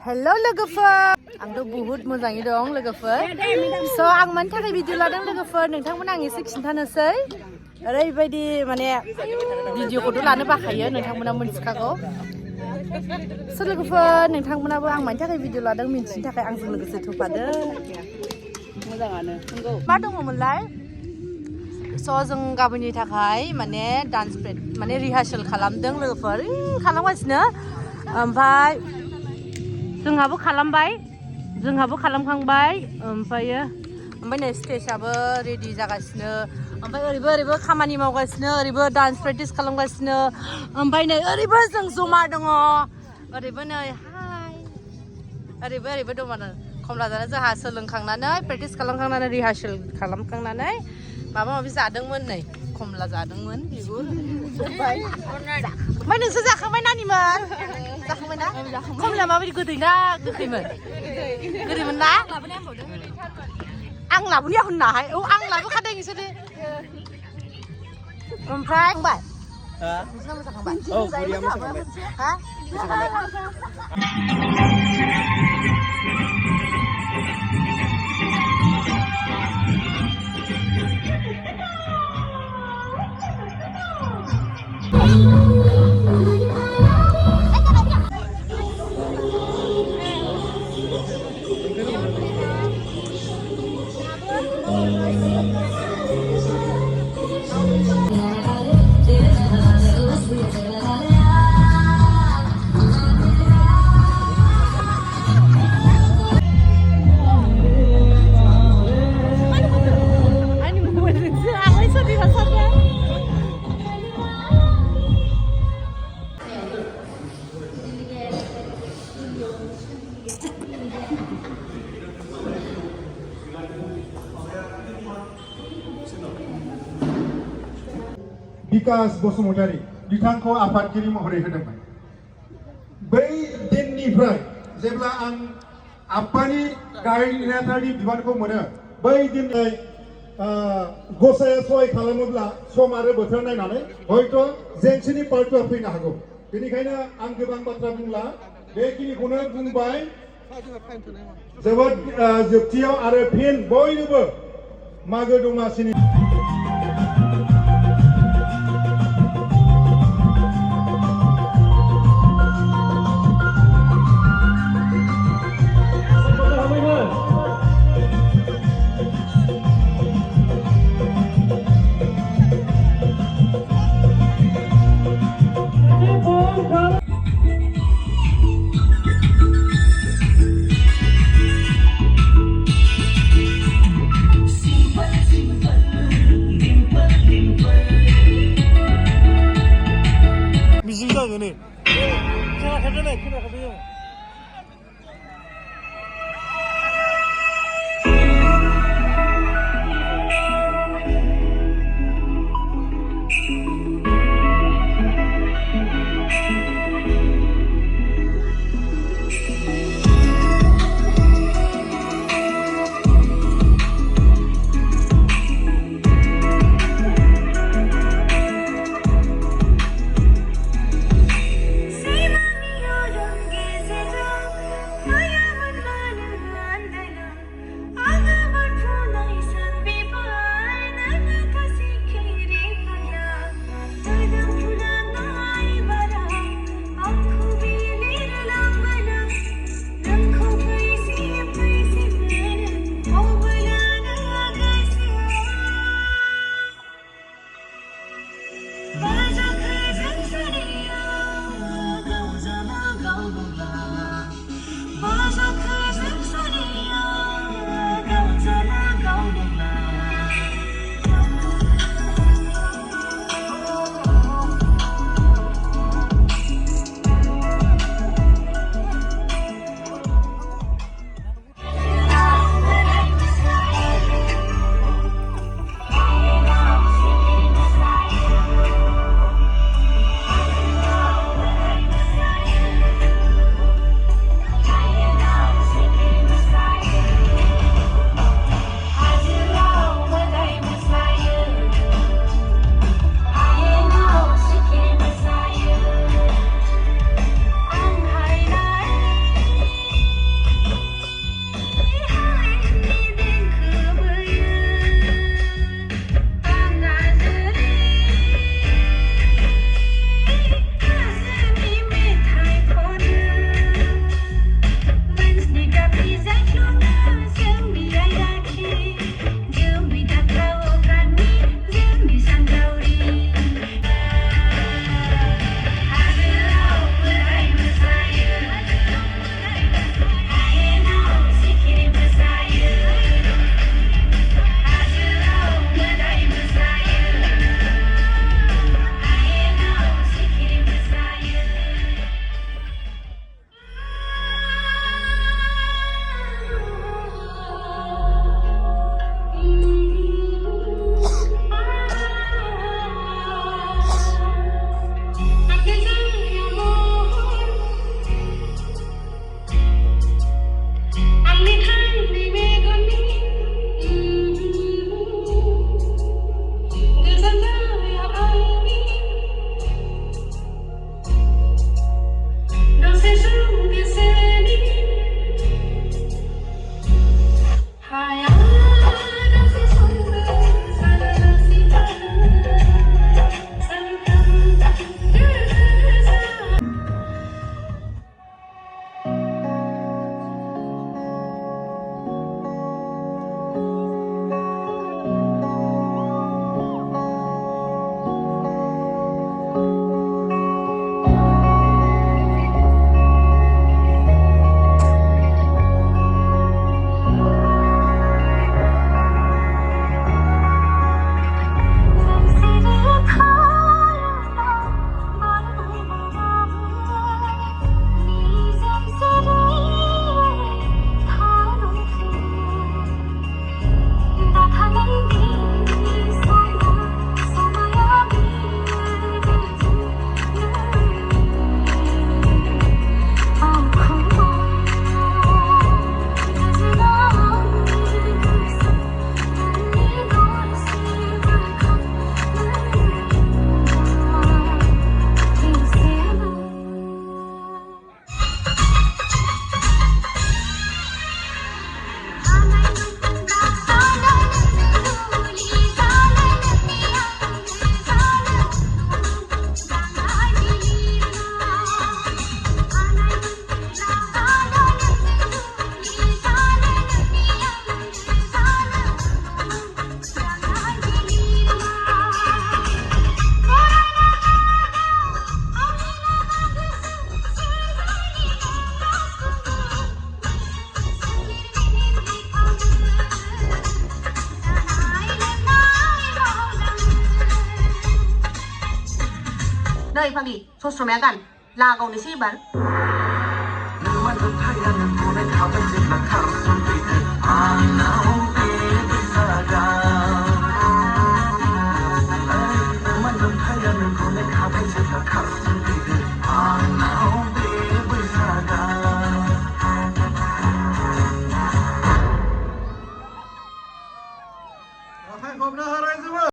Hello लोगोफोर आंथ' बहुत मोजाङै दं लोगोफोर स' आं मानि थाखाय भिडिअ लादों लोगोफोर नोंथांमोना आं एसे खिन्थानोसै ओरैबायदि माने भिडिअखौथ' लानो बाखायो नोंथांमोना मिथिखागौ स' लोगोफोर नोंथांमोनाबो आं मानि थाखाय भिडिअ लादों मिन्थिनो थाखाय आंजों लोगोसे थफादो मोजाङानो नंगौ मा दङमोनलाय स' जों गाबोननि थाखाय माने डान्स माने रिहार्सेल खालामदों लोगोफोर खालामगासिनो ओमफ्राय जोंहाबो खालामखांबाय ओमफ्राय नै स्टेजआबो रेडि जागासिनो ओमफ्राय ओरैबो खामानि मावगासिनो ओरैबो डान्स प्रेक्टिस खालामगासिनो ओमफ्राय नै ओरैबो जों जमा दङ ओरैबो नै हाय ओरैबो दङ कमलाजानो जोंहा सोलोंखांनानै प्रेक्टिस खालामखांनानै रिहार्सेल खालामखांनानै माबा माबि जादोंमोन नै कमला जादोंमोन बिगुर ओमफ्राय नोंसोर जाखांबाय नानिमोन जाखांबाय ना कमला माबायदि गोदै ना गोखैमोन गोदैमोन ना आं लाबोनाया होननाहाय आं लाबोखादों नोंसोरो ओमफ्राय जाखांबाय नोंसोरना मोसाखांबाय बुरिया मोसाखांबाय हा बिकास बसुमतारी बिथांखौ आफादगिरि महरै होदोंमोन बै दिननिफ्राय जेब्ला आं आफानि गाहाय नेहाथारनि बिबानखौ मोनो बै दिनै गसाया सहाय खालामोब्ला सम आरो बोथोर नायनानै हयथ' जेंसिनि पार्टिया फैनो हागौ बेनिखायनो आं गोबां बाथ्रा बुंला बेखिनिखौनो बुंबाय जोबोद जोबथियाव आरो फिन बयनोबो मागो दमासिनि नै फाग्लि सस्रमाया गान लागावनोसै एबार